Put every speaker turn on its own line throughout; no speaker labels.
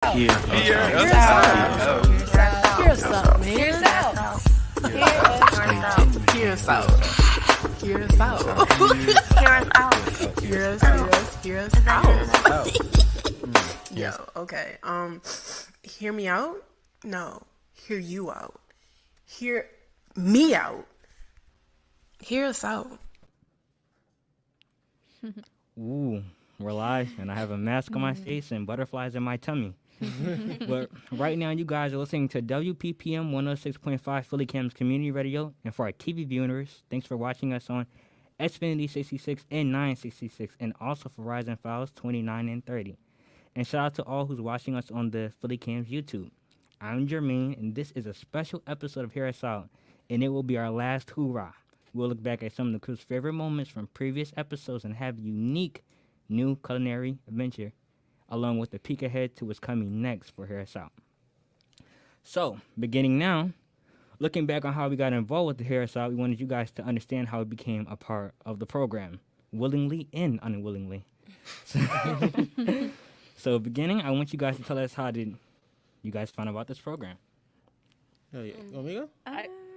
Here's
out.
Here's out, man.
Here's out.
Here's out. Here's out. Here's out. Yo, okay. Hear me out? No. Hear you out. Hear me out. Hear us out.
Ooh, we're live, and I have a mask on my face and butterflies in my tummy. But right now, you guys are listening to WPPM 106.5 Philly Cam's Community Radio. And for our TV viewers, thanks for watching us on Xfinity 66 and 966, and also for Verizon Files 29 and 30. And shout out to all who's watching us on the Philly Cam's YouTube. I'm Jermaine, and this is a special episode of Hear Us Out, and it will be our last hoorah. We'll look back at some of the crew's favorite moments from previous episodes and have a unique new culinary adventure, along with a peek ahead to what's coming next for Hear Us Out. So, beginning now, looking back on how we got involved with the Hear Us Out, we wanted you guys to understand how it became a part of the program, willingly and unwillingly. So beginning, I want you guys to tell us how did you guys find out about this program?
Oh, yeah. Want me to go?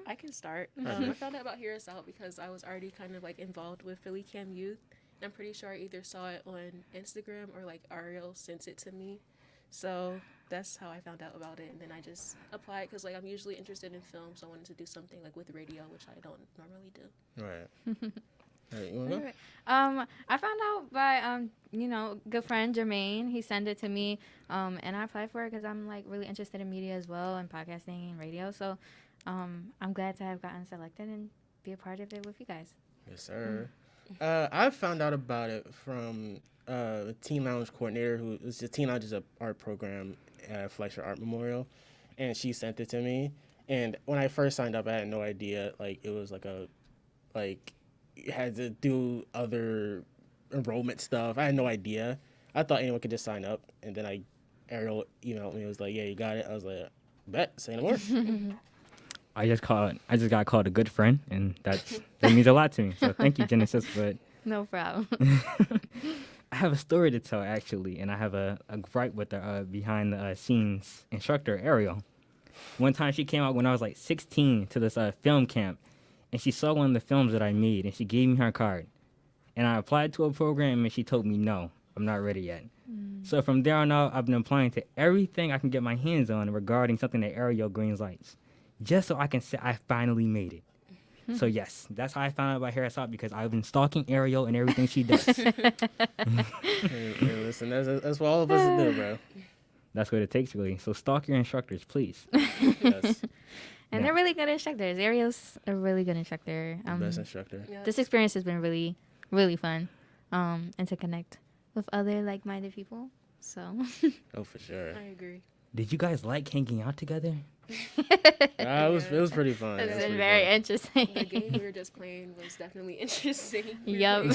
I can start. I found out about Hear Us Out because I was already kind of like involved with Philly Cam Youth. And I'm pretty sure I either saw it on Instagram or like Ariel sent it to me. So that's how I found out about it. And then I just applied because like I'm usually interested in film. So I wanted to do something like with radio, which I don't normally do.
Right. All right, you want to go?
I found out by good friend Jermaine. He sent it to me, and I applied for it because I'm like really interested in media as well and podcasting and radio. So I'm glad to have gotten selected and be a part of it with you guys.
Yes, sir. I found out about it from a Teen Lounge coordinator who is a Teen Lounge is an art program at Fleischer Art Memorial, and she sent it to me. And when I first signed up, I had no idea like it was you had to do other enrollment stuff. I had no idea. I thought anyone could just sign up, and then Ariel emailed me. It was like, "Yeah, you got it." I was like, "Bet, say no more."
I just got called a good friend, and that means a lot to me. So thank you, Genesis. But
No problem.
I have a story to tell actually, and I have a gripe with the behind the scenes instructor Ariel. One time she came out when I was like 16 to this film camp, and she saw one of the films that I made, and she gave me her card. And I applied to a program, and she told me, no, I'm not ready yet. So from there on out, I've been applying to everything I can get my hands on regarding something that Ariel Green lights, just so I can say I finally made it. So yes, that's how I found out about Hear Us Out, because I've been stalking Ariel and everything she does.
Hey, listen, that's what all of us do, bro.
That's what it takes, really. So stalk your instructors, please.
Yes.
And they're really good instructors. Ariel's a really good instructor.
Best instructor.
Yeah.
This experience has been really, really fun, and to connect with other like-minded people. So
Oh, for sure.
I agree.
Did you guys like hanging out together?
It was pretty fun.
it's
It was
been
pretty
very
fun.
interesting.
The game we were just playing was definitely interesting.
Yup.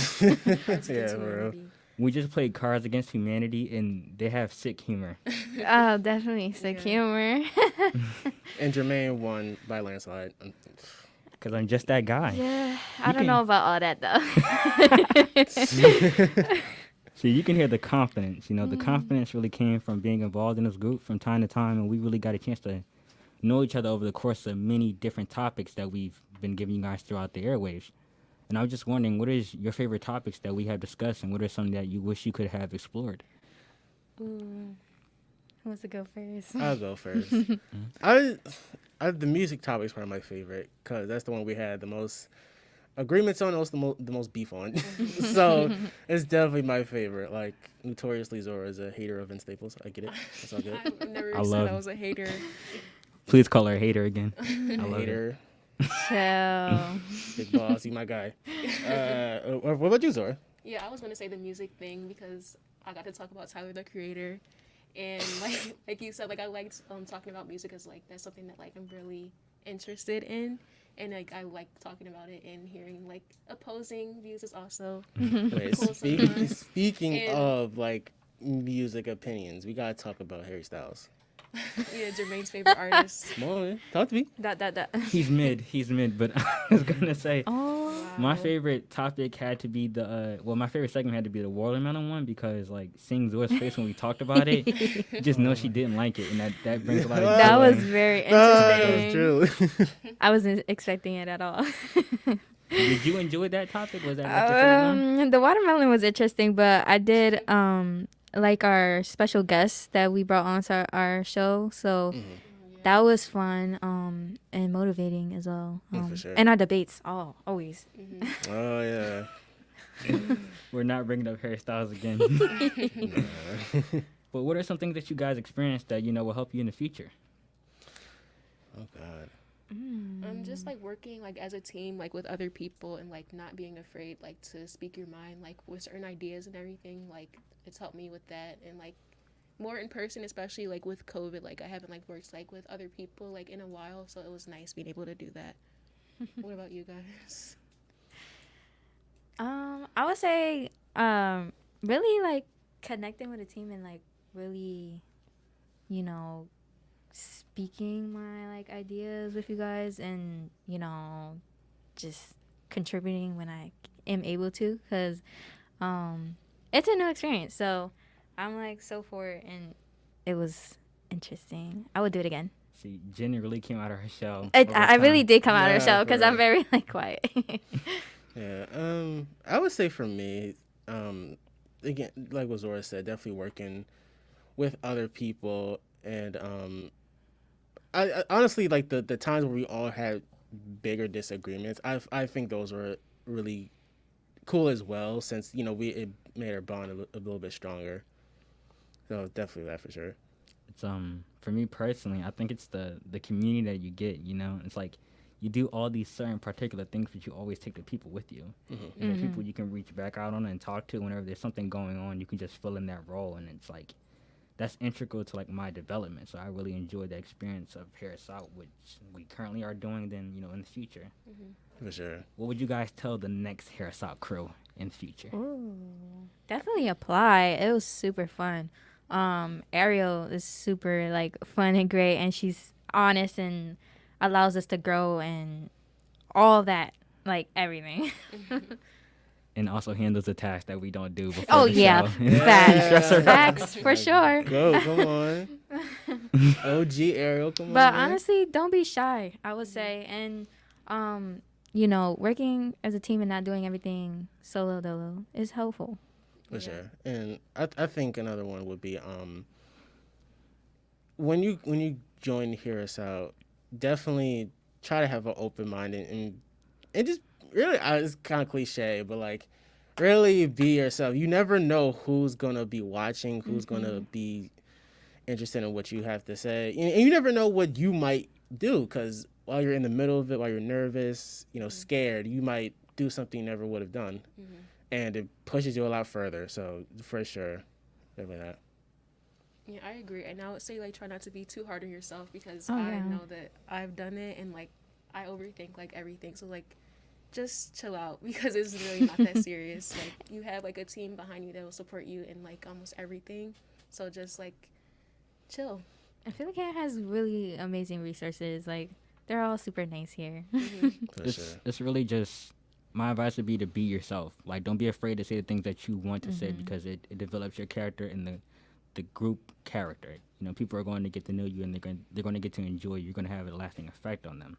Yeah, bro.
We just played Cards Against Humanity, and they have sick humor.
Oh, definitely sick humor.
And Jermaine won by landslide.
Because I'm just that guy.
Yeah, I
You
don't know about all that though.
See, you can hear the confidence. The confidence really came from being involved in this group from time to time, and we really got a chance to know each other over the course of many different topics that we've been giving you guys throughout the airwaves. And I was just wondering, what is your favorite topics that we have discussed, and what are some that you wish you could have explored?
Ooh. Who wants to go first?
I'll go first. The music topic's probably my favorite because that's the one we had the most agreements on, also the most beef on. So it's definitely my favorite. Like, notoriously, Zora is a hater of Vince Staples. I get it. That's all good.
I've never
I
said
love
I was a hater.
Please call her a hater again. I love it.
Hater.
Chill.
Big boss, you my guy. What about you, Zora?
Yeah, I was gonna say the music thing because I got to talk about Tyler the Creator, and like you said, like I liked talking about music because like that's something that like I'm really interested in, and like I like talking about it and hearing like opposing views is also
Wait,
cool sometimes.
speaking
And-
of like music opinions, we gotta talk about Harry Styles.
Yeah, Jermaine's favorite artist.
Come on, man. Talk to me.
That.
He's mid, but I was going to say,
Oh.
Wow.
My favorite topic had to be my favorite segment had to be the watermelon one because, like, seeing Zora's face when we talked about it, you just know she didn't like it, and that brings a lot of joy.
That was very interesting.
That's true.
I wasn't expecting it at all.
Did you enjoy that topic? Was that like your favorite one?
The watermelon was interesting, but I did like our special guests that we brought onto our show. So that was fun and motivating as well.
For sure.
And our debates, always.
Oh yeah.
We're not bringing up hairstyles again. But what are some things that you guys experienced that will help you in the future?
Oh God.
Just like working like as a team, like with other people, and like not being afraid like to speak your mind, like with certain ideas and everything. Like it's helped me with that, and like more in person, especially like with COVID. Like I haven't like worked like with other people like in a while, so it was nice being able to do that. What about you guys?
I would say really like connecting with a team and like really, speaking my like ideas with you guys and just contributing when I am able to, because it's a new experience, so I'm like so for it, and it was interesting. I would do it again.
See, Jenny really came out of her shell.
I really did come out of her shell
for
because I'm very like quiet.
Yeah. I would say for me, again, like what Zora said, definitely working with other people, and I honestly like the times where we all had bigger disagreements. I think those were really cool as well, since it made our bond a little bit stronger. So definitely that for sure.
It's for me personally, I think it's the community that you get. It's like you do all these certain particular things, but you always take the people with you. People you can reach back out on and talk to whenever there's something going on. You can just fill in that role, and it's like that's integral to like my development. So I really enjoyed the experience of Harris Out, which we currently are doing. Then in the future,
For sure.
what would you guys tell the next Harris Out crew in the future?
Ooh, definitely apply. It was super fun. Ariel is super like fun and great, and she's honest and allows us to grow and all that, like everything.
And also handles the tasks that we don't do before
Oh
the
yeah,
show.
facts for sure.
Go, come on. OG Ariel, come on.
But
man.
honestly, don't be shy, I would say. And working as a team and not doing everything solo dolo is helpful.
For sure. And I think another one would be when you join Hear Us Out, definitely try to have an open mind and just really, it's kind of cliche, but like really be yourself. You never know who's gonna be watching, who's gonna be interested in what you have to say, and you never know what you might do, because while you're in the middle of it, while you're nervous, scared, you might do something you never would have done. And it pushes you a lot further. So for sure, definitely that.
Yeah, I agree. And I would say like try not to be too hard on yourself, because I know that I've done it, and like I overthink like everything. So like just chill out, because it's really not that serious. Like you have like a team behind you that will support you in like almost everything. So just like chill.
I feel like it has really amazing resources. Like they're all super nice here.
For sure.
It's really just, my advice would be to be yourself. Like, don't be afraid to say the things that you want to say, because it develops your character and the group character. People are going to get to know you, and they're going to get to enjoy you. You're going to have a lasting effect on them.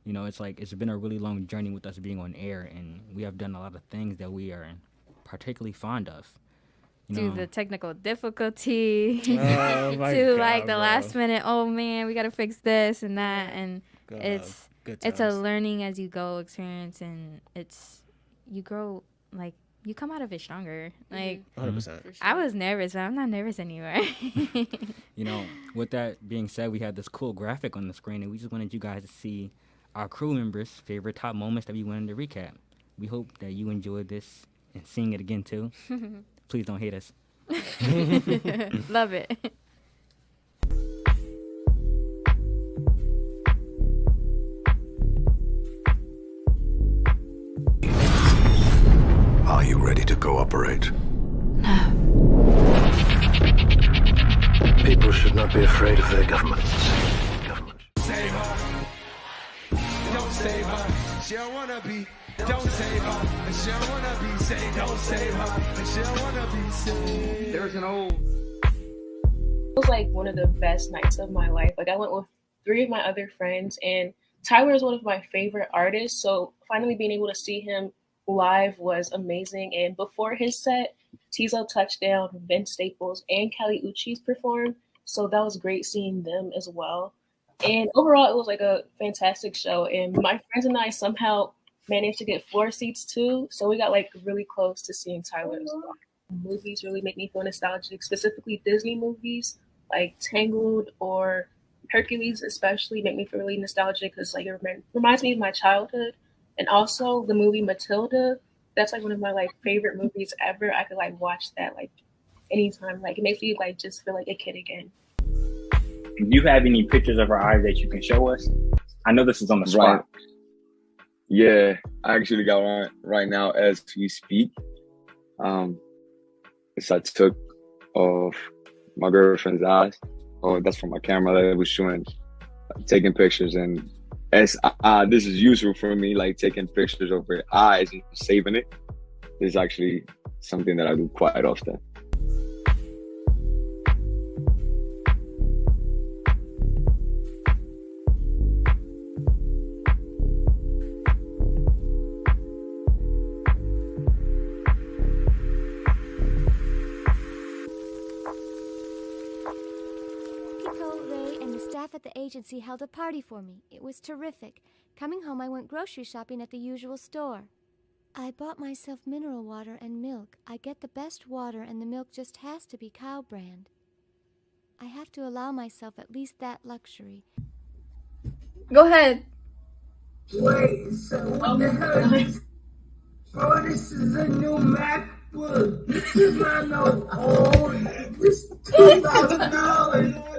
It's like it's been a really long journey with us being on air, and we have done a lot of things that we are particularly fond of.
To the technical difficulty,
Oh, my
to
God,
like the
bro.
last minute, oh man, we got to fix this and that. And
Good
it's
times.
a learning as you go experience, and you grow, like you come out of it stronger. Like
100%.
For sure.
I was nervous, but I'm not nervous anymore.
With that being said, we had this cool graphic on the screen, and we just wanted you guys to see our crew members' favorite top moments that we wanted to recap. We hope that you enjoyed this and seeing it again too. Please don't hate us.
Love it.
Are you ready to cooperate?
No.
People should not be afraid of their governments.
Save her. Don't save her. She don't wanna be
Don't save her, and she don't wanna be saved. Don't save her, and she don't wanna be saved. There's an old.
It was like one of the best nights of my life. Like I went with 3 of my other friends, and Tyler is one of my favorite artists. So finally being able to see him live was amazing. And before his set, Tizo Touchdown, Vince Staples, and Kali Uchis performed. So that was great seeing them as well. And overall, it was like a fantastic show. And my friends and I somehow managed to get floor seats too. So we got like really close to seeing Tyler as well. Movies really make me feel nostalgic, specifically Disney movies like Tangled or Hercules especially make me feel really nostalgic because like it reminds me of my childhood. And also the movie Matilda, that's like one of my like favorite movies ever. I could like watch that like anytime. Like it makes me like just feel like a kid again.
Do you have any pictures of our eyes that you can show us? I know this is on the spot.
Right. Yeah, I actually got one right now as we speak. I took of my girlfriend's eyes. Oh, that's from my camera that I was showing, taking pictures. And as this is useful for me, like taking pictures of her eyes and saving it is actually something that I do quite often.
At the agency held a party for me. It was terrific. Coming home, I went grocery shopping at the usual store. I bought myself mineral water and milk. I get the best water, and the milk just has to be cow brand. I have to allow myself at least that luxury.
Go ahead.
Wait, so what the hell is... Bro, this is a new MacBook. This is not no old. This is $2,000.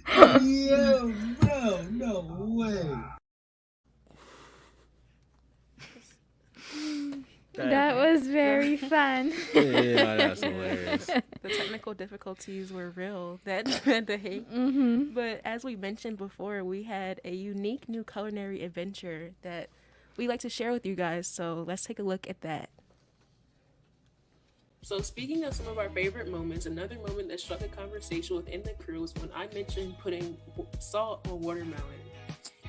Hell. Yeah, bro, no way.
That was very fun.
Yeah, that's hilarious.
The technical difficulties were real that day.
Mm-hmm.
But as we mentioned before, we had a unique new culinary adventure that we like to share with you guys. So let's take a look at that. So speaking of some of our favorite moments, another moment that struck a conversation within the crew was when I mentioned putting salt on watermelon.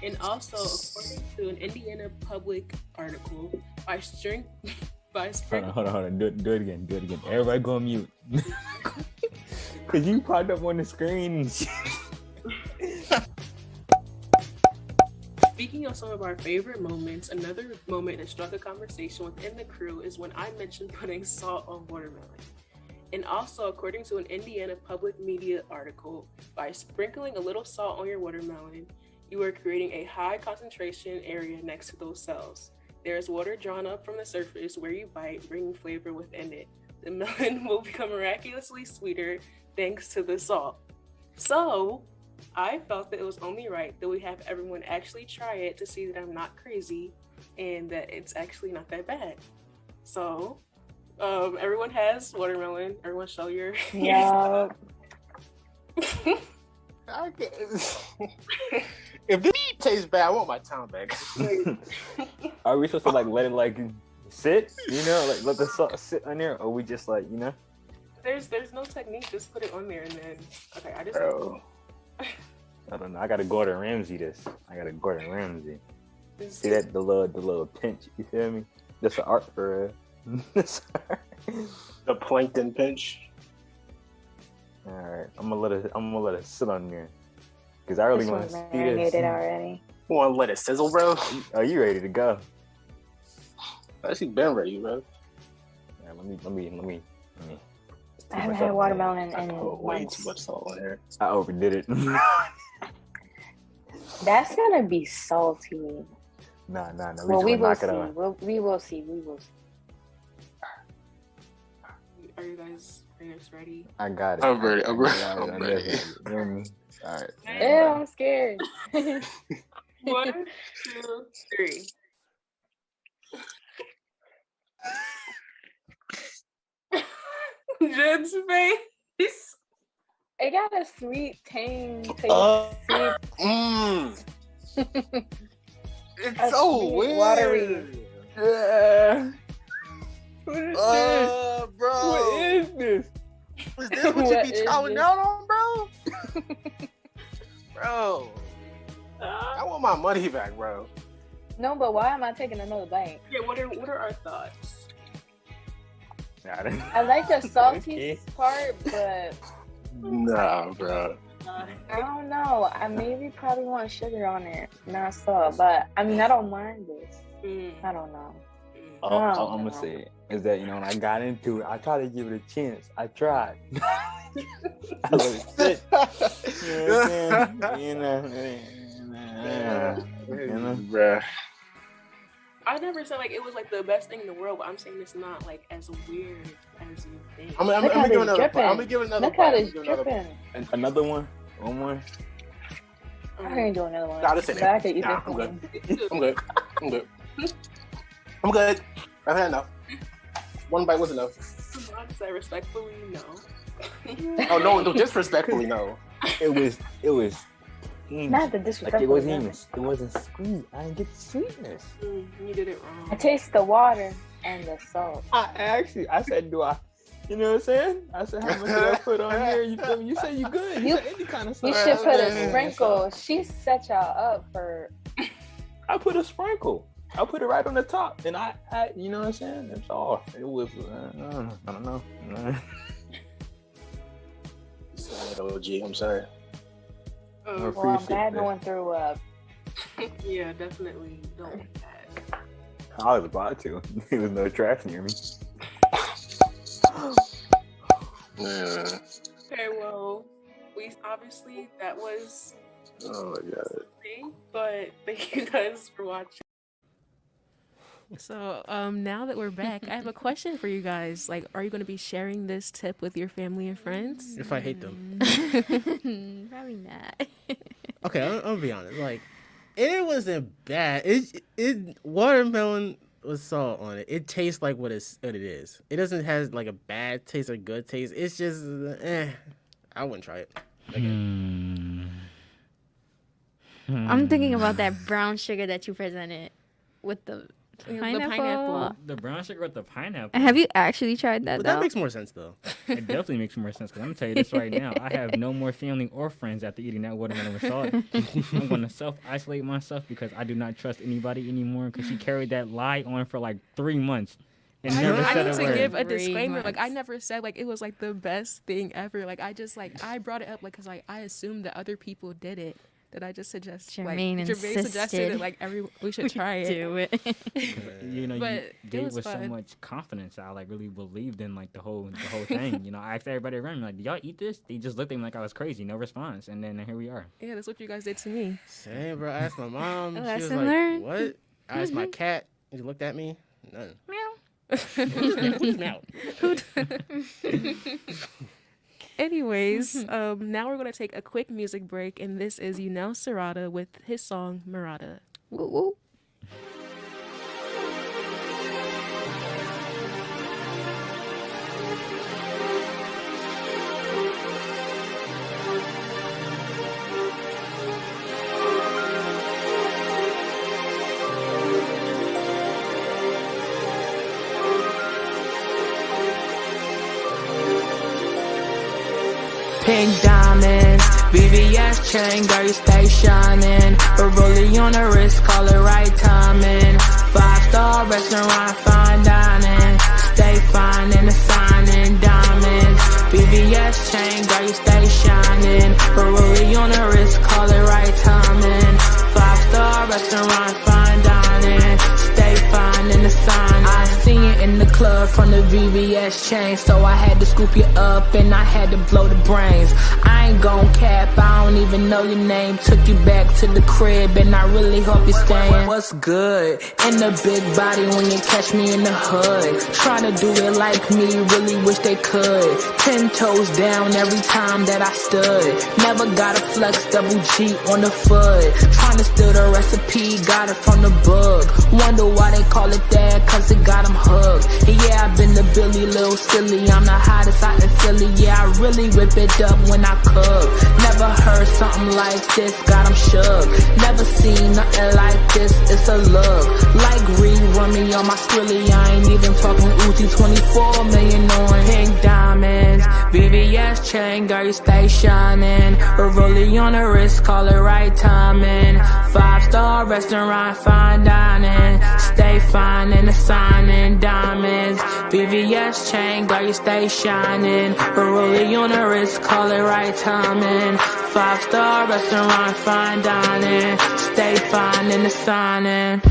And also, according to an Indiana Public article,
Hold on. Do it again. Everybody go on mute. Cause you popped up on the screen.
Speaking of some of our favorite moments, another moment that struck a conversation within the crew is when I mentioned putting salt on watermelon. And also, according to an Indiana Public Media article, by sprinkling a little salt on your watermelon, you are creating a high concentration area next to those cells. There is water drawn up from the surface where you bite, bringing flavor within it. The melon will become miraculously sweeter thanks to the salt. So, I felt that it was only right that we have everyone actually try it to see that I'm not crazy and that it's actually not that bad. So, everyone has watermelon. Everyone show your...
Yeah.
If the meat tastes bad, I want my tongue back.
Are we supposed to like let it like sit? You know, like let the salt sit on there, or we just like
There's no technique. Just put it on there and then. Okay, I just.
Bro. I don't know. I gotta Gordon Ramsay this. See that the little pinch. You feel me? That's an art for
The plankton pinch.
All right, I'm gonna let it sit on there because I really want to see this.
Marinated already.
You want to let it sizzle, bro?
Are you ready to go?
I actually been ready, bro.
Yeah, let me.
I haven't had watermelon in
way too much salt on here.
I overdid it.
That's gonna be salty.
Nah.
Well, we will
knock
see.
it on.
We will see.
Are you guys ready?
I got it.
I'm ready.
I'm ready. All right.
Yeah, I'm scared.
1, 2, 3. Jed's face.
It got a sweet tang taste.
It's
A
so
sweet,
weird.
watery.
Yeah.
Bro.
What is this?
Is this what you
What
be
is
chowing
this?
down on, bro? Bro. I want my money back, bro.
No, but why am I taking another bite?
Yeah, what are our thoughts?
I like the salty part, but
Nah, bro.
I don't know. I maybe probably want sugar on it, not salt. But I mean, I don't mind this. I don't know.
All I'm gonna say is that, you know, when I got into it, I tried to give it a chance. I tried. I was sick. You know what I'm saying? You know,
Bruh.
I never said like it was like the best thing in the world, but I'm saying it's not like as weird as you think.
I'm gonna give another bite. I'm gonna give another
Look how
bite.
it's dripping.
Another one? One more?
I can't do another one.
Nah, this ain't
But I
it.
could eat
Nah,
this
I'm
one.
good. I'm good. I'm good. I'm good. I've had enough. One bite was enough.
I'd say respectfully, no.
Oh no, disrespectfully, no.
It was
Not the
like
disrespectful.
it wasn't sweet. I didn't get the sweetness.
You did it wrong.
I taste the water and the salt.
I said, do I? You know what I'm saying? I said, how much did I put on here? You feel me? You say you good. You said any kind of
You
sauce.
should put a sprinkle. She set y'all up for.
I put a sprinkle. I put it right on the top, and I you know what I'm saying? That's all. It was. I don't know.
OG, I'm sorry.
Well, I'm glad no one threw up.
Yeah, definitely don't do that.
I was about to. There was no trash near me.
Okay, well, we obviously that was
Oh my god.
thing, but thank you guys for watching. So, now that we're back, I have a question for you guys. Like, are you going to be sharing this tip with your family and friends?
If I hate them.
Probably not.
Okay, I'm gonna be honest. Like, it wasn't bad. It watermelon with salt on it. It tastes like what it is. It doesn't have like a bad taste or good taste. It's just I wouldn't try it again.
I'm thinking about that brown sugar that you presented with the pineapple.
The brown sugar with the pineapple.
Have you actually tried that?
But
though?
that makes more sense though.
It definitely makes more sense because I'm gonna tell you this right now. I have no more family or friends after eating that watermelon with salt. I'm gonna self-isolate myself because I do not trust anybody anymore. Because she carried that lie on for like 3 months and never
I
said
need
a
to
word.
give a
3
disclaimer. Like, I
months.
never said like it was like the best thing ever. Like, I brought it up like because like I assumed that other people did it. That I just suggest
Jermaine
like Jermaine suggested
insisted.
that like we should try it.
Do it.
You know,
But
you
it
gave
was
with so
fun.
much confidence. I like really believed in like the whole thing. You know, I asked everybody around me like, "Do y'all eat this?" They just looked at me like I was crazy, no response, and then here we are.
Yeah, that's what you guys did to me.
Same, bro. I asked my mom. She was
Lesson
like,
learned.
"What?" I asked my cat. She looked at me. None.
Meow.
Meow.
Anyways, now we're gonna take a quick music break, and this is Unel Serrata with his song Murata.
Woo woo.
Pink diamonds, VVS chain, girl, you stay shining. But rolling on the wrist, call it right timing. 5-star restaurant, fine dining. Stay fine in the signing, diamonds. VVS chain, girl, you stay shining. But rolling on the wrist, call it right timing. 5-star restaurant, fine dining. Stay fine in the sign. I seen it in the club from the VVS chain, so I had to scoop you up and I had to blow the brains. I ain't gon' cap, I don't even know your name. Took you back to the crib and I really hope you're staying. What's good? In the big body when you catch me in the hood. Tryna do it like me, really wish they could. 10 toes down every time that I stood. Never gotta flex double G on the foot. Tryna steal the recipe, got it from the book. Wonder why they call it that, cause it got them hooked. And yeah, I've been the Billy, little silly. I'm the hottest out in Philly. Yeah, I really rip it up when I cook. Never heard something like this, got 'em shook. Never seen nothing like this, it's a look. Like rerun me on my Skrilly, I ain't even talking Uzi, 24 million on pink diamonds. VVS chain, girl, you stay shining. A rollie on the wrist, call it right timing. 5-star restaurant, fine dining. Stay fine in the signing diamonds. VVS chain, girl, you stay shining. A rollie on the wrist, call it right timing. 5-star restaurant, fine dining. Stay fine in the signing.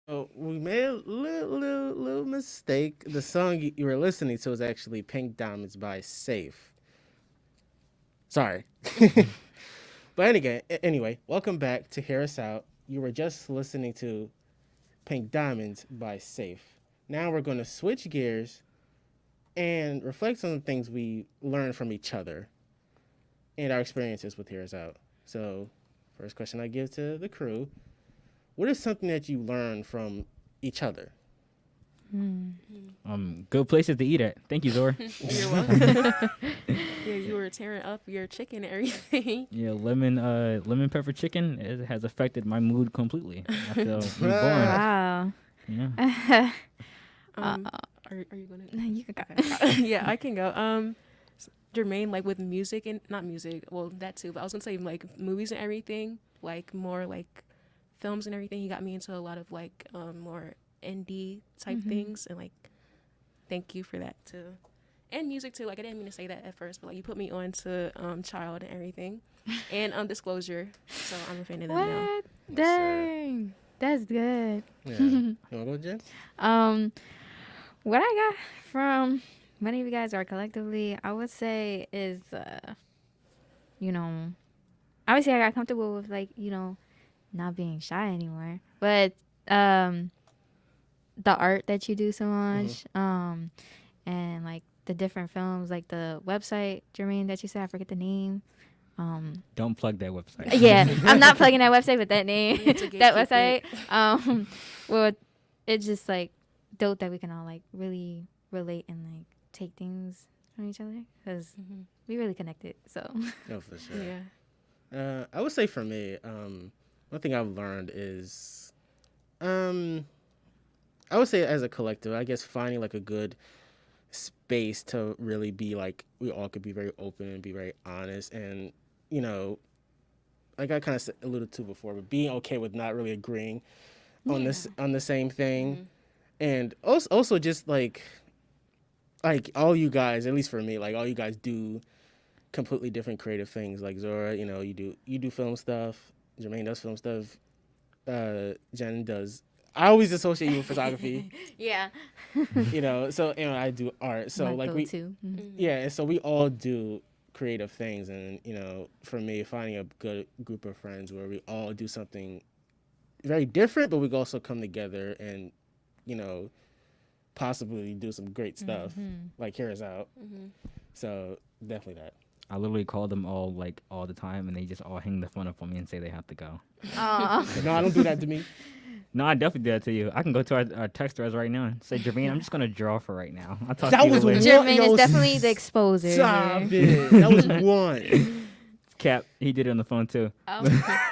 Oh, we made a little mistake. The song you were listening to was actually Pink Diamonds by Safe. Sorry. But anyway, welcome back to Hear Us Out. You were just listening to Pink Diamonds by Safe. Now we're going to switch gears and reflect on the things we learned from each other and our experiences with Hear Us Out. So, first question I give to the crew. What is something that you learned from each other?
Good places to eat at. Thank you, Zora.
You're welcome. Yeah, you were tearing up your chicken and everything.
Yeah, lemon pepper chicken, it has affected my mood completely. I feel reborn.
Wow.
Yeah.
Are you gonna?
You can go.
Yeah, I can go. Jermaine, like with music and not music, well that too, but I was gonna say like movies and everything, like more like films and everything. He got me into a lot of like more indie type things, and like thank you for that too. And music too. Like I didn't mean to say that at first, but like you put me on to Child and everything, and Disclosure. So I'm a fan of them now.
What? Dang, that's good.
Yeah. You wanna go, Jen?
What I got from many of you guys are collectively, I would say is, obviously I got comfortable with like, not being shy anymore, but the art that you do so much, and like the different films, like the website, Jermaine, that you said, I forget the name.
Don't plug that website.
Yeah, I'm not plugging that website, but that name, that website. Well, it's just like dope that we can all like really relate and like take things from each other because we really connected. So.
No, for sure.
Yeah.
I would say for me, one thing I've learned is, I would say as a collective, I guess finding like a good space to really be like, we all could be very open and be very honest, and like I kind of alluded to before, but being okay with not really agreeing on the same thing, and also just like all you guys, at least for me, like all you guys do completely different creative things. Like Zora, you do film stuff. Jermaine does film stuff. Jen does. I always associate you with photography.
Yeah.
So I do art. So like yeah, and so we all do creative things, and for me, finding a good group of friends where we all do something very different, but we can also come together and possibly do some great stuff, like Hear Us Out. So definitely that.
I literally call them all like all the time, and they just all hang the phone up on me and say they have to go.
No, I don't do that to me.
No, I definitely do that to you. I can go to our text threads right now and say, Jermaine, I'm just gonna draw for right now. I'll talk to you later.
Jermaine is definitely the exposer.
Stop it. That was one.
Cap, he did it on the phone too.
Oh,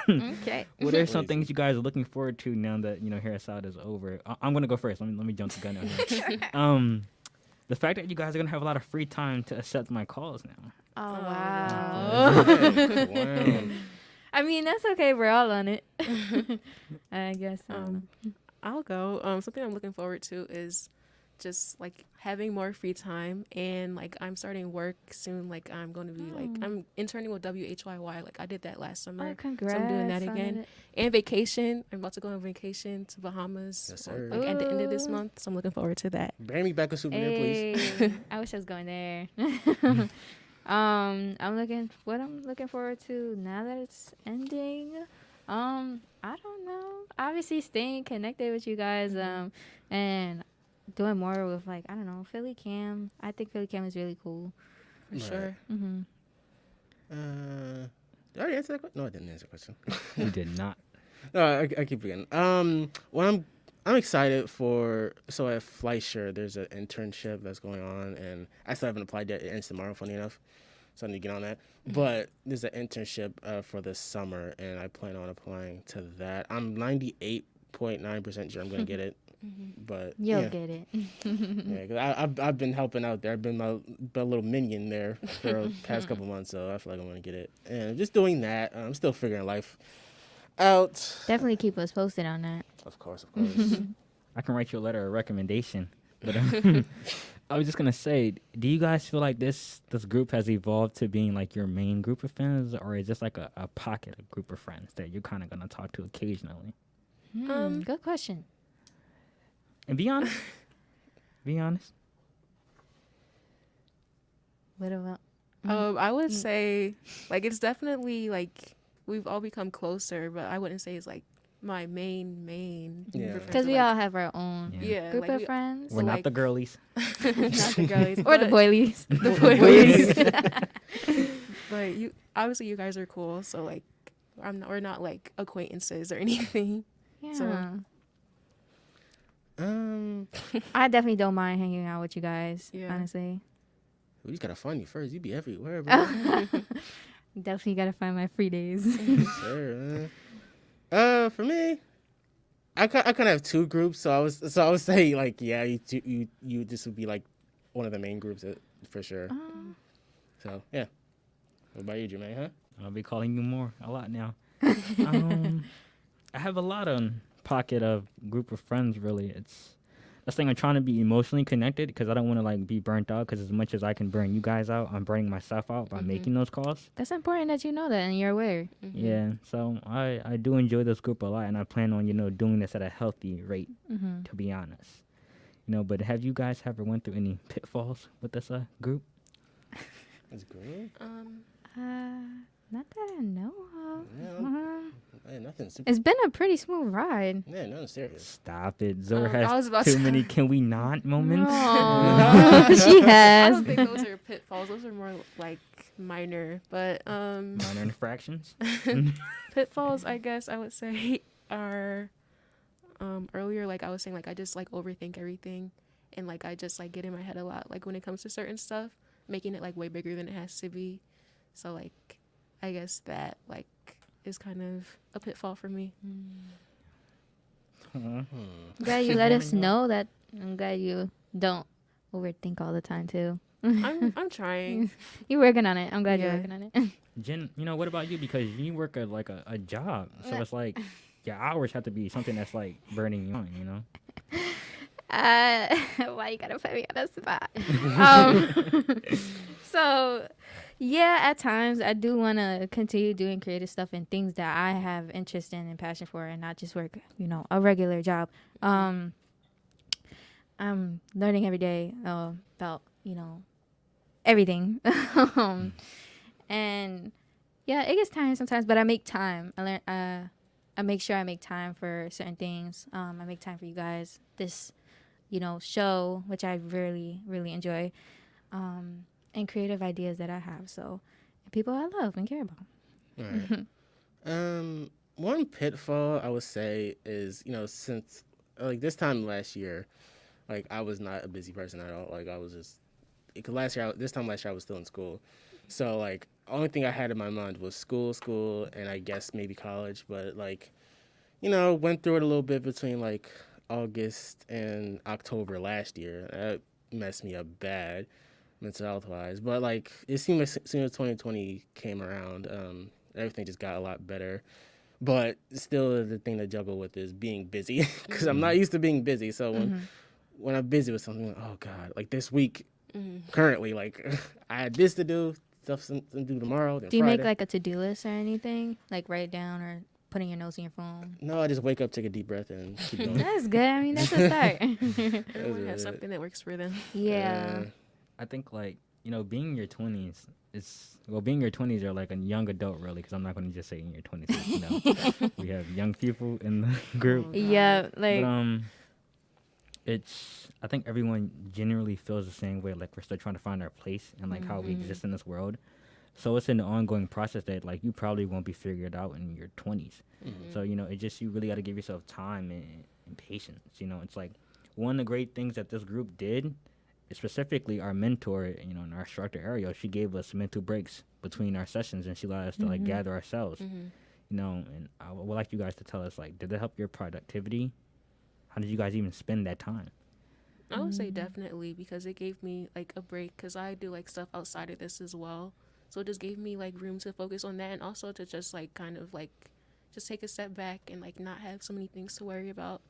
okay.
What are some things you guys are looking forward to now that Hear Us Out is over? I'm gonna go first. Let me jump the gun out here. The fact that you guys are gonna have a lot of free time to accept my calls now.
Oh wow.
Wow.
I mean, that's okay. We're all on it. I guess.
I'll go. Something I'm looking forward to is just like having more free time, and like I'm starting work soon. Like I'm going to be like I'm interning with WHYY. Like I did that last summer.
Oh, congrats!
So I'm doing that again. And vacation. I'm about to go on vacation to Bahamas.
Yes, sir.
Like at the end of this month. So I'm looking forward to that.
Bring me back a souvenir, please.
I wish I was going there. What I'm looking forward to now that it's ending. I don't know. Obviously staying connected with you guys, and doing more with like, I don't know, Philly Cam. I think Philly Cam is really cool.
For sure.
Did I already answer that question? No, I didn't answer the question.
You did not.
I keep forgetting. Well, I'm excited for. So at Fleischer, there's an internship that's going on, and I still haven't applied yet. It ends tomorrow, funny enough, so I need to get on that. But there's an internship for this summer, and I plan on applying to that. I'm 98.9% sure I'm gonna get it. But
You'll get it.
Yeah, cause I've been helping out there. I've been my little minion there for the past couple months, so I feel like I'm gonna get it. And just doing that, I'm still figuring life out.
Definitely keep us posted on that.
Of course, of course.
I can write you a letter of recommendation. But I was just gonna say, do you guys feel like this group has evolved to being like your main group of friends, or is this like a pocket of group of friends that you're kind of gonna talk to occasionally?
Good question.
And be honest. Be honest.
What about?
I would say like it's definitely like we've all become closer, but I wouldn't say it's like my main.
Yeah.
Because we all have our own group
like
of friends.
We're not the girlies.
not the girlies,
or the boilies.
The boilies. But you obviously you guys are cool, so like we're not like acquaintances or anything.
Yeah.
So.
I definitely don't mind hanging out with you guys. Honestly.
We just gotta find you first. You be everywhere, bro.
Definitely gotta find my free days.
Sure, man. For me, I kind of have two groups. So I was saying like, yeah, you this would be like one of the main groups for sure. So yeah. What about you, Jermaine? Huh?
I'll be calling you a lot now. I have a lot of pocket of group of friends. Really, it's that's thing. I'm trying to be emotionally connected because I don't want to like be burnt out. Because as much as I can burn you guys out, I'm burning myself out by making those calls.
That's important that you know that and you're aware.
Yeah, so I do enjoy this group a lot, and I plan on doing this at a healthy rate. To be honest, But have you guys ever went through any pitfalls with this group?
That's great.
Not that I know of.
Yeah, nothing super.
It's been a pretty smooth ride.
Yeah, nothing serious.
Stop it. Zora
was
has
about
too
to-
many can we not moments.
She
I
has.
don't think those are pitfalls. Those are more like minor, but
Minor infractions.
pitfalls, I guess I would say, are earlier. Like I was saying, like I just like overthink everything, and like I just like get in my head a lot. Like when it comes to certain stuff, making it like way bigger than it has to be. So like, I guess that like is kind of a pitfall for me.
Glad you let us know that. I'm glad you don't overthink all the time too.
I'm trying.
You're working on it. I'm glad
Yeah.
you're working on it.
Jen, what about you? Because you work at like a job, so it's like your hours have to be something that's like burning you on,
Why you gotta put me on the spot? So, yeah, at times I do want to continue doing creative stuff and things that I have interest in and passion for, and not just work, a regular job. I'm learning every day about, everything. And yeah, it gets tiring sometimes, but I make time. I make sure I make time for certain things. I make time for you guys. This, show, which I really, really enjoy, and creative ideas that I have. So, and people I love and care about.
All right. One pitfall I would say is, since like this time last year, like I was not a busy person at all. Like I was just, because this time last year I was still in school. So like only thing I had in my mind was school, and I guess maybe college. But like, went through it a little bit between like August and October last year. That messed me up bad, mental health wise. But like it seemed as soon as 2020 came around, everything just got a lot better. But still, the thing to juggle with is being busy because I'm not used to being busy. So when I'm busy with something, like, oh god, like this week, currently, like I had this to do, stuff to do tomorrow. Then
Do you
Friday.
make like a to-do list or anything? Like write it down or putting your notes in your phone?
No, I just wake up, take a deep breath, and keep going.
That's good. I mean, that's a start.
Everyone has something that works for them.
Yeah.
I think like being in your 20s being in your 20s you're like a young adult really, because I'm not going to just say in your 20s. We have young people in the group.
Yeah, like.
But, I think everyone generally feels the same way. Like we're still trying to find our place and like how we exist in this world. So it's an ongoing process that like you probably won't be figured out in your 20s. So it just you really got to give yourself time and patience. It's like one of the great things that this group did, specifically our mentor, and our instructor Ariel, she gave us mental breaks between our sessions, and she allowed us to like gather ourselves. And I would like you guys to tell us, like, did it help your productivity? How did you guys even spend that time?
I would say definitely, because it gave me like a break, because I do like stuff outside of this as well. So it just gave me like room to focus on that, and also to just like kind of like just take a step back and like not have so many things to worry about.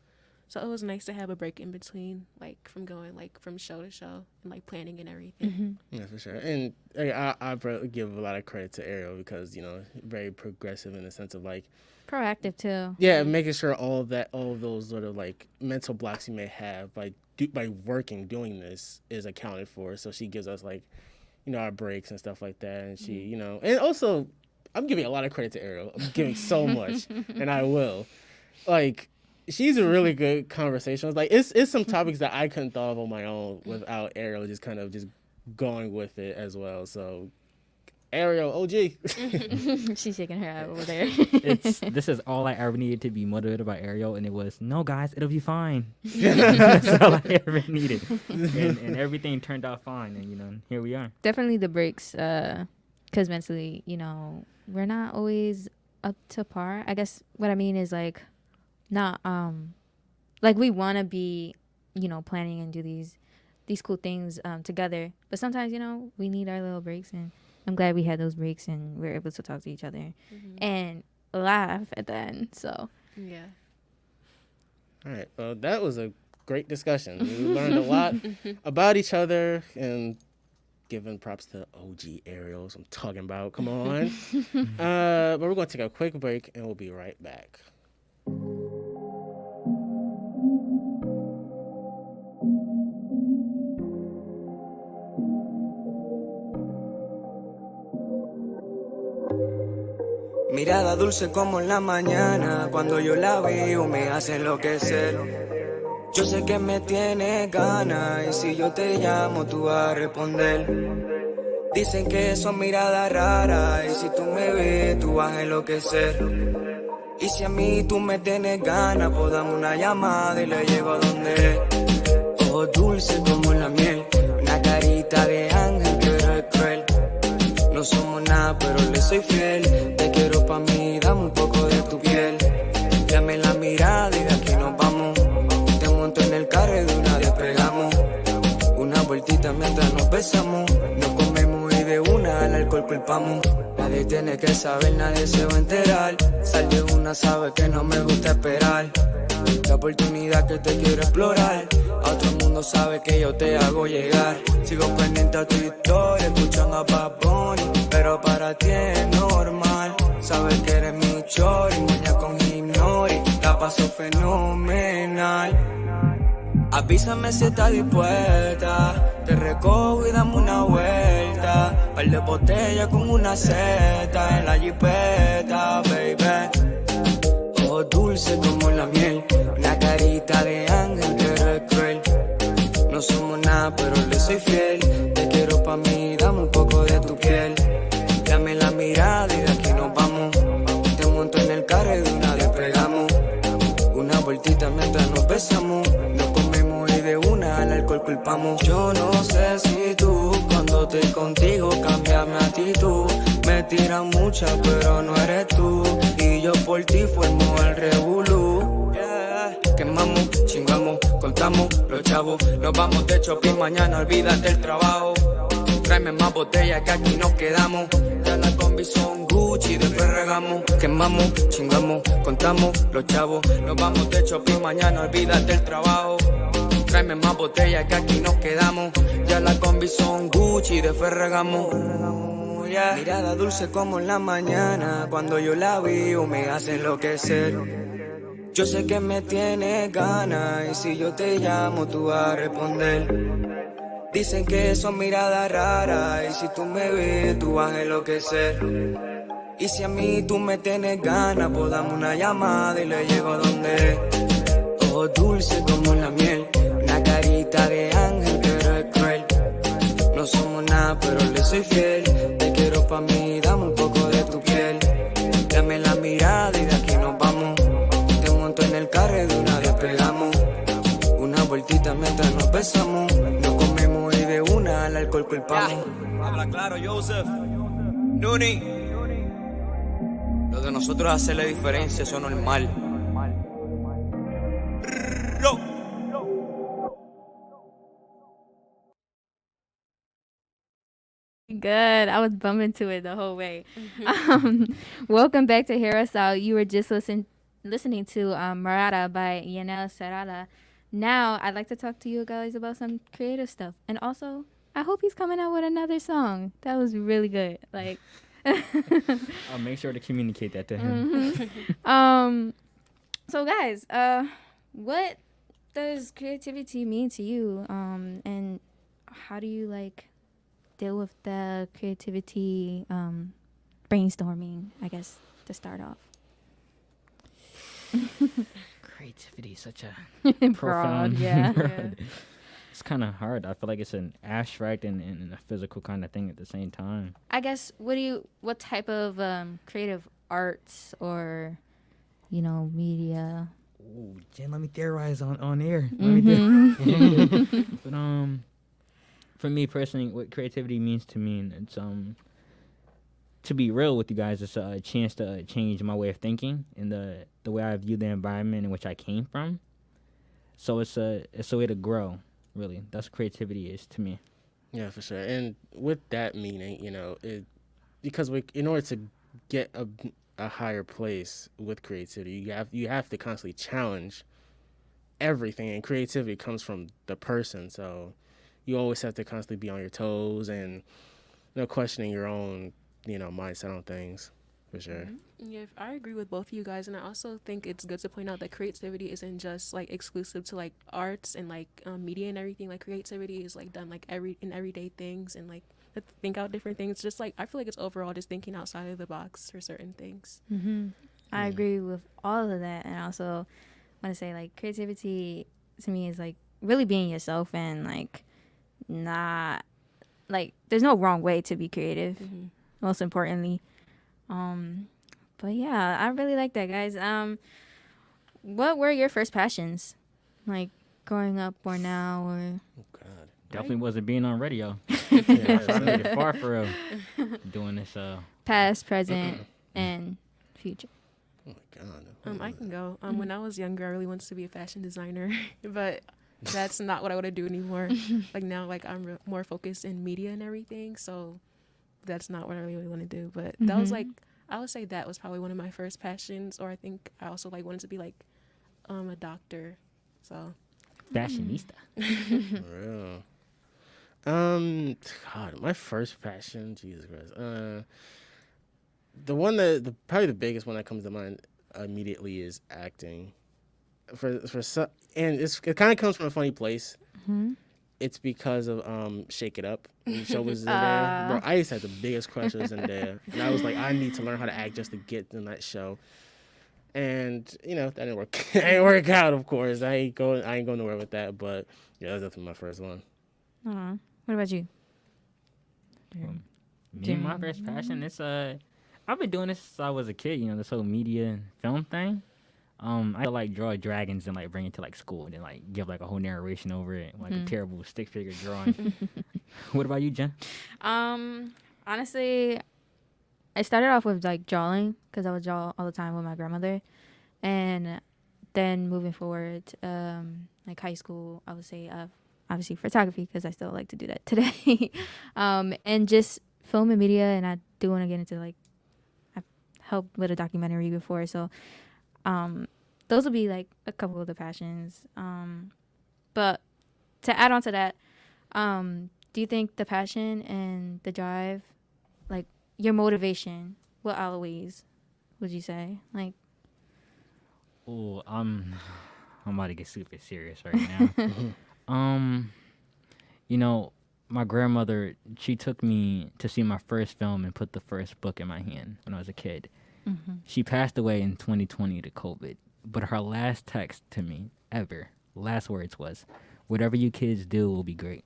So it was nice to have a break in between, like from going like from show to show and like planning and everything.
Yeah, for sure. And I give a lot of credit to Ariel because very progressive in the sense of like
proactive too.
Yeah, making sure all of those sort of like mental blocks you may have by doing this is accounted for. So she gives us like our breaks and stuff like that, and she and also I'm giving a lot of credit to Ariel. I'm giving so much, and I will like. She's a really good conversationalist. Like it's some topics that I couldn't thought of on my own without Ariel just kind of just going with it as well. So Ariel, OG.
She's shaking her head over there.
This is all I ever needed to be motivated by Ariel, and it was, no guys, it'll be fine. That's all I ever needed. And everything turned out fine, and here we are.
Definitely the breaks, because mentally, we're not always up to par. I guess what I mean is like not like we want to be planning and do these cool things together, but sometimes we need our little breaks, and I'm glad we had those breaks and we were able to talk to each other and laugh at the end. So
yeah.
All right, well, that was a great discussion. We learned a lot about each other, and giving props to OG Ariels I'm talking about. Come on. But we're going to take a quick break, and we'll be right back.
Mirada dulce como en la mañana, cuando yo la veo me hace enloquecer. Yo sé que me tienes ganas y si yo te llamo tú vas a responder. Dicen que son miradas raras y si tú me ves tú vas a enloquecer. Y si a mí tú me tienes ganas, pues dame una llamada y le llevo a donde es. Ojos dulces como la miel, una carita de ángel pero es cruel. No somos nada pero le soy fiel. Te quiero pa' mí, dame un poco de tu piel. Dame la mirada y de aquí nos vamos. Te monto en el carro y de una despegamos. Una vueltita mientras nos besamos. Nos comemos y de una al alcohol culpamos. Nadie tiene que saber, nadie se va a enterar. Sal de una, sabe que no me gusta esperar. La oportunidad que te quiero explorar. A otro mundo sabe que yo te hago llegar. Sigo pendiente a tu historia, escuchando a Bad Bunny, pero para ti es normal. Sabes que eres mi chori, moña con Ignori. La paso fenomenal. Avísame si estás dispuesta. Te recojo y dame una vuelta. Par de botella con una seta en la jipeta, baby. Ojos dulces como la miel, una carita de ángel pero es cruel. No somos nada pero le soy fiel. Te quiero pa' mí, dame un poco de tu piel. Dame la mirada y de aquí nos vamos. Te monto en el carro y de una despegamos. Una vueltita mientras nos besamos. Nos comemos y de una al alcohol culpamos. Yo no sé si tú cuando estoy contigo cambia mi actitud. Me tiran muchas pero no eres tú. Y yo por ti formo el revolú. Quemamos, chingamos, contamos los chavos. Nos vamos de shopping mañana, olvídate del trabajo. Tráeme más botellas que aquí nos quedamos. Ya la combi son Gucci, después regamos. Quemamos, chingamos, contamos los chavos. Nos vamos de shopping mañana, olvídate del trabajo. Tráeme más botellas que aquí nos quedamos. Ya la combi son Gucci, después regamos. Mirada dulce como en la mañana, cuando yo la veo me hace enloquecer. Yo sé que me tienes ganas y si yo te llamo tú vas a responder. Dicen que son miradas raras y si tú me ves tú vas a enloquecer. Y si a mí tú me tienes ganas, pues dame una llamada y le llego a donde es. Ojos dulces como la miel, una carita de ángel pero es cruel. No somos nada pero le soy fiel. Te quiero pa' pa' mí, dame un poco de tu piel. Dame la mirada y de aquí nos vamos. Te monto en el carro y de una despegamos. Una vueltita mientras nos besamos. Nos comemos y de una al alcohol culpamos.
Habla claro, Joseph. Nuni.
Lo de nosotros es hacerle diferencia, eso es normal.
Good. I was bumping to it the whole way. Welcome back to Hear Us Out. You were just listening to Marada by Yanel Serrada. Now, I'd like to talk to you guys about some creative stuff. And also, I hope he's coming out with another song. That was really good. Like,
I'll make sure to communicate that to him.
So, guys, what does creativity mean to you? And how do you, like, deal with the creativity brainstorming, I guess, to start off?
Creativity is such a
Broad,
profound
yeah.
word. It's kind of hard. I feel like it's an abstract and a physical kind of thing at the same time.
I guess, what type of creative arts or, media?
Ooh, Jen, let me theorize on air. But for me personally, what creativity means to me, it's to be real with you guys, it's a chance to change my way of thinking and the way I view the environment in which I came from. So it's a way to grow, really. That's what creativity is to me.
Yeah, for sure. And with that meaning, because in order to get a higher place with creativity, you have to constantly challenge everything, and creativity comes from the person. So you always have to constantly be on your toes and questioning your own mindset on things, for sure.
Yeah, I agree with both of you guys, and I also think it's good to point out that creativity isn't just like exclusive to like arts and like media and everything. Like creativity is like done like in everyday things, and like to think out different things. Just like I feel like it's overall just thinking outside of the box for certain things.
I agree with all of that, and also want to say like creativity to me is like really being yourself, and like not like there's no wrong way to be creative. Most importantly, but yeah, I really like that, guys. What were your first passions, like growing up or now, or?
Oh God,
definitely wasn't being on radio. I made it far for real doing this.
Past, present, and future.
Oh my God.
I can go. When I was younger, I really wanted to be a fashion designer, but that's not what I want to do anymore. Like now, like I'm more focused in media and everything, so that's not what I really want to do. But that was like, I would say that was probably one of my first passions. Or I think I also like wanted to be like a doctor. So
fashionista.
For real. God, my first passion, Jesus Christ. Probably the biggest one that comes to mind immediately is acting. And it kind of comes from a funny place. It's because of Shake It Up. When the show was in there. Bro, I used to have the biggest crushes in there. And I was like, I need to learn how to act just to get in that show. And, that didn't work. It didn't work out, of course. I ain't going nowhere with that. But, yeah, that was definitely my first one.
What about you?
Me, my first passion, it's I've been doing this since I was a kid, this whole media and film thing. I like draw dragons and like bring it to like school and then like give like a whole narration over it, like a terrible stick figure drawing. What about you, Jen?
Honestly, I started off with like drawing because I would draw all the time with my grandmother, and then moving forward, like high school, I would say obviously photography because I still like to do that today, and just film and media, and I do want to get into like I've helped with a documentary before, so. Those would be like a couple of the passions. But to add on to that, do you think the passion and the drive, like your motivation, what always would you say? Like,
oh, I'm about to get super serious right now. My grandmother, she took me to see my first film and put the first book in my hand when I was a kid. She passed away in 2020 to COVID, but her last text to me ever, last words was, "Whatever you kids do will be great."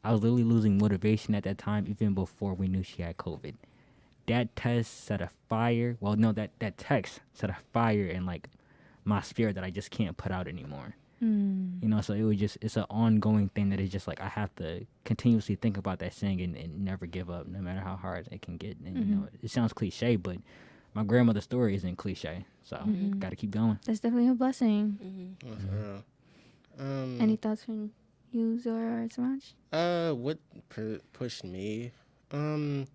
I was literally losing motivation at that time, even before we knew she had COVID. that test set a fire. Well, no, that text set a fire in like my spirit that I just can't put out anymore. You know, so it's an ongoing thing that is just like I have to continuously think about that saying and never give up, no matter how hard it can get. And you know, it sounds cliche, but my grandmother's story isn't cliche, so got to keep going.
That's definitely a blessing. Any thoughts from you, Zora or Samaj?
What pushed me? I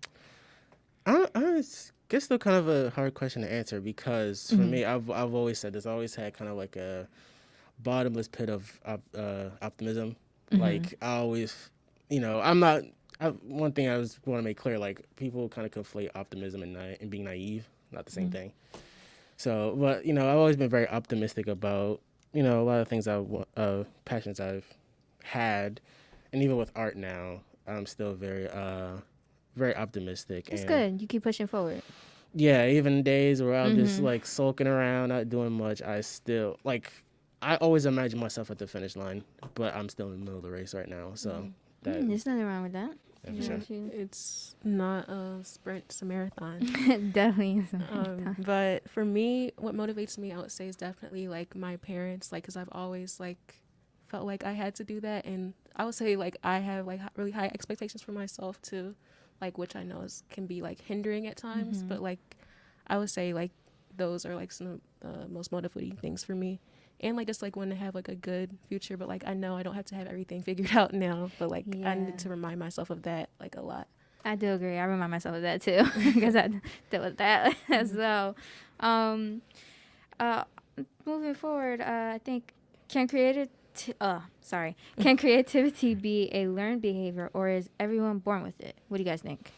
guess still kind of a hard question to answer because for me, I've always said this. I always had kind of like a bottomless pit of optimism. Like I always, you know, one thing I just want to make clear, like people kind of conflate optimism and being naive, not the same thing. So, but you know, I've always been very optimistic about, you know, a lot of things passions I've had, and even with art now, I'm still very optimistic.
It's good. You keep pushing forward.
Yeah, even days where I'm just like sulking around, not doing much, I still like. I always imagine myself at the finish line, but I'm still in the middle of the race right now. So
there's nothing wrong with that.
Yeah, for sure.
It's not a sprint, it's a marathon.
Definitely is a marathon.
But for me, what motivates me, I would say, is definitely like my parents, like, because I've always like felt like I had to do that, and I would say like I have like really high expectations for myself too, like, which I know can be like hindering at times, but like I would say like those are like some of the most motivating things for me. And like just like want to have like a good future, but like I know I don't have to have everything figured out now, but like I need to remind myself of that like a lot.
I do agree. I remind myself of that too because I dealt with that as well. Moving forward, I think can creativity be a learned behavior, or is everyone born with it? What do you guys think?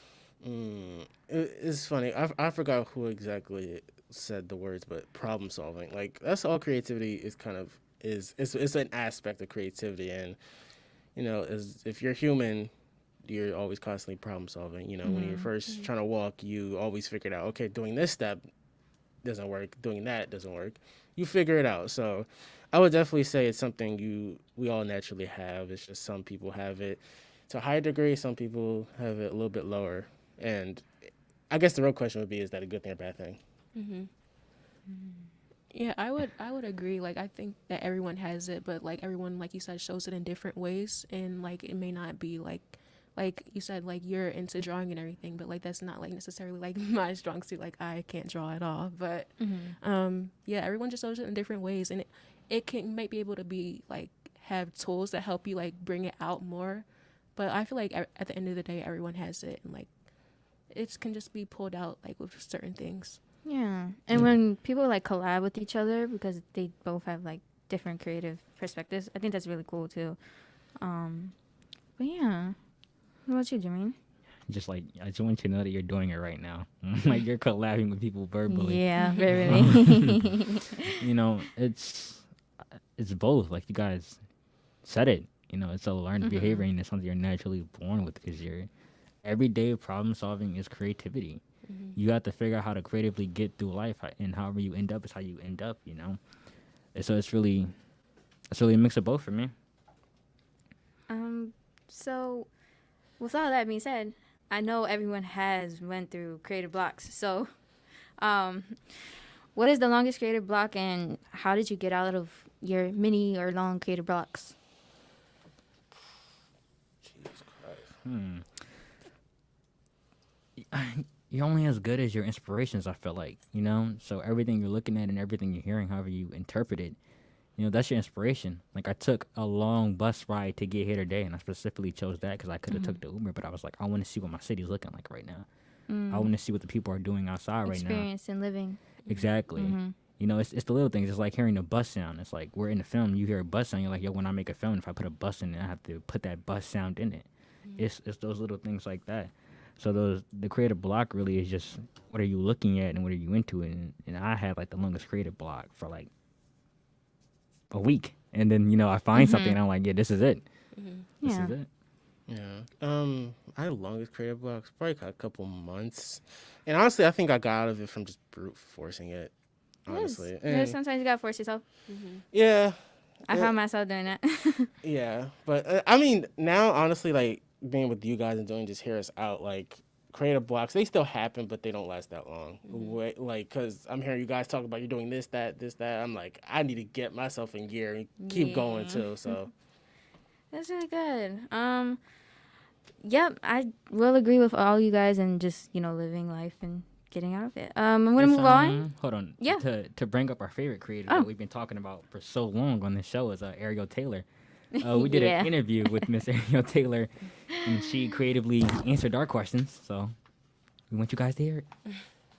It's funny. I forgot who exactly said the words, but problem solving, like that's all creativity is kind of it's an aspect of creativity. And you know, if you're human, you're always constantly problem solving. You know, when you're first trying to walk, you always figure it out. Okay, doing this step doesn't work, doing that doesn't work, you figure it out. So I would definitely say it's something we all naturally have. It's just some people have it to a high degree, some people have it a little bit lower. And I guess the real question would be, is that a good thing or bad thing?
Yeah, I would agree. Like I think that everyone has it, but like everyone, like you said, shows it in different ways, and like it may not be like you said, like you're into drawing and everything, but like that's not like necessarily like my strong suit. Like I can't draw at all, but yeah, everyone just shows it in different ways, and it might be able to be like have tools that help you like bring it out more. But I feel like at the end of the day, everyone has it, and like it can just be pulled out like with certain things.
Yeah. And when people like collab with each other because they both have like different creative perspectives, I think that's really cool too. But yeah. What about you, Jermaine?
Just like, I just want you to know that you're doing it right now. Like you're collabing with people verbally.
Yeah, verbally.
You know, it's both. Like you guys said it. You know, it's a learned behavior, and it's something you're naturally born with, because your everyday problem solving is creativity. You have to figure out how to creatively get through life, and however you end up is how you end up, you know? And so it's really a mix of both for me.
So with all that being said, I know everyone has went through creative blocks. So what is the longest creative block, and how did you get out of your mini or long creative blocks?
Jesus Christ.
You're only as good as your inspirations, I feel like, you know? So everything you're looking at and everything you're hearing, however you interpret it, you know, that's your inspiration. Like, I took a long bus ride to get here today, and I specifically chose that because I could have took the Uber, but I was like, I want to see what my city's looking like right now. I want to see what the people are doing outside right now.
Experience and living.
Exactly. You know, it's the little things. It's like hearing a bus sound. It's like, we're in the film, you hear a bus sound, you're like, yo, when I make a film, if I put a bus in it, I have to put that bus sound in it. It's those little things like that. So the creative block really is just, what are you looking at and what are you into? And I had like the longest creative block for like a week. And then, you know, I find something and I'm like, yeah, this is it. This is it.
Yeah. I had the longest creative blocks, probably a couple months. And honestly, I think I got out of it from just brute forcing it, honestly.
Yes. Yeah, sometimes you gotta force yourself.
Yeah.
I found myself doing that.
Yeah. But I mean, now, honestly, like, being with you guys and doing Just Hear Us Out, like, creative blocks, they still happen, but they don't last that long. Like, because I'm hearing you guys talk about you're doing this, that. I'm like, I need to get myself in gear and keep going too. So
that's really good. Yep, I will agree with all you guys and just, living life and getting out of it. I'm going to move on.
Hold on.
Yeah.
To bring up our favorite creator that we've been talking about for so long on this show is Ariel Taylor. We did an interview with Miss Ariel Taylor, and she creatively answered our questions. So we want you guys to hear it.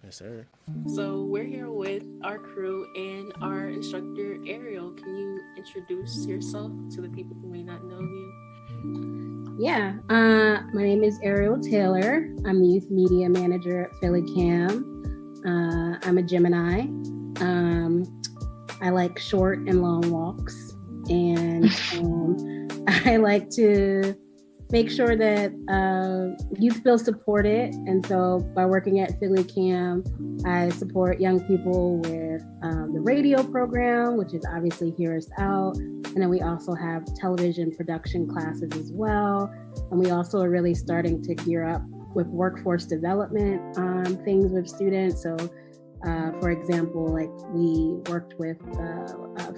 Yes, sir.
So we're here with our crew and our instructor, Ariel. Can you introduce yourself to the people who may not know you?
Yeah, my name is Ariel Taylor. I'm the youth media manager at Philly Cam. I'm a Gemini. I like short and long walks, and I like to make sure that youth feel supported. And so by working at Philly Cam, I support young people with the radio program, which is obviously Hear Us Out. And then we also have television production classes as well. And we also are really starting to gear up with workforce development things with students. So for example, like we worked with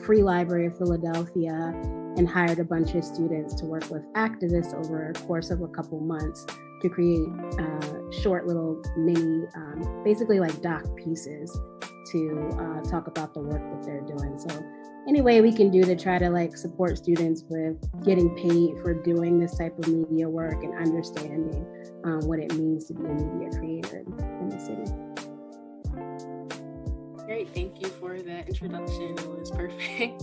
Free Library of Philadelphia and hired a bunch of students to work with activists over a course of a couple months to create short little mini, basically like doc pieces to talk about the work that they're doing. So any way we can do to try to like support students with getting paid for doing this type of media work and understanding what it means to be a media creator in the city.
Great, thank you for that introduction. It was perfect.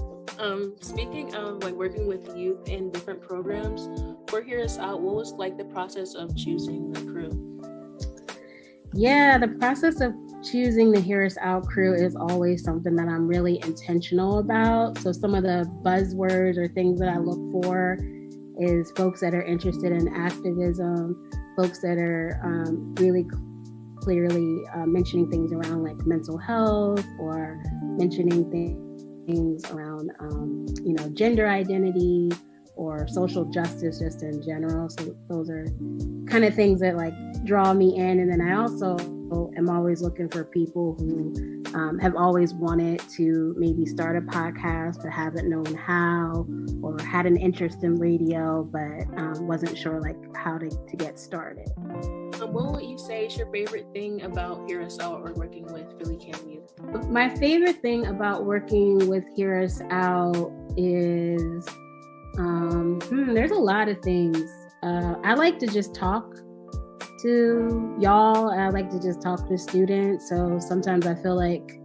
Speaking of like working with youth in different programs, for Hear Us Out, what was like the process of choosing the crew?
Yeah, the process of choosing the Hear Us Out crew is always something that I'm really intentional about. So some of the buzzwords or things that I look for is folks that are interested in activism, folks that are really clearly mentioning things around like mental health or mentioning things around, gender identity or social justice just in general. So those are kind of things that like draw me in. And then I also am always looking for people who have always wanted to maybe start a podcast but haven't known how, or had an interest in radio but wasn't sure like how to get started.
What would you say is your favorite thing about Hear Us Out or working with Philly Cam Youth?
My favorite thing about working with Hear Us Out is there's a lot of things. I like to just talk to y'all. I like to just talk to students. So sometimes I feel like,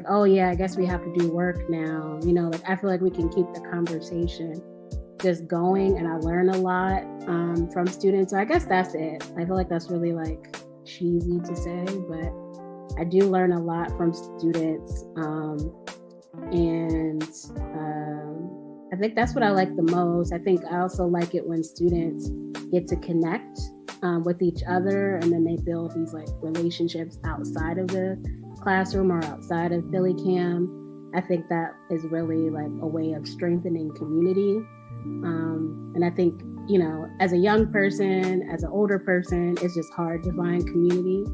oh yeah, I guess we have to do work now. Like I feel like we can keep the conversation just going, and I learn a lot from students. So I guess that's it. I feel like that's really like cheesy to say, but I do learn a lot from students. And I think that's what I like the most. I think I also like it when students get to connect with each other, and then they build these like relationships outside of the classroom or outside of Philly Cam. I think that is really like a way of strengthening community. And I think, as a young person, as an older person, it's just hard to find community.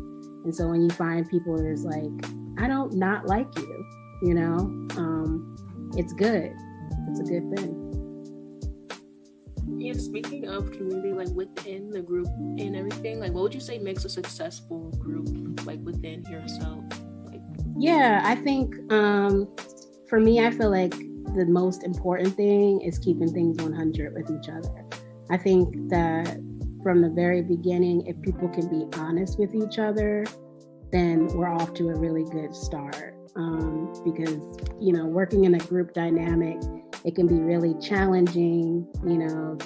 And so when you find people who's like, I don't not like you, it's good. It's a good thing.
Yeah, speaking of community, like within the group and everything, like what would you say makes a successful group, like within Hear Us Out?
Yeah, I think for me, I feel like the most important thing is keeping things 100 with each other. I think that from the very beginning, if people can be honest with each other, then we're off to a really good start. Because, working in a group dynamic, it can be really challenging,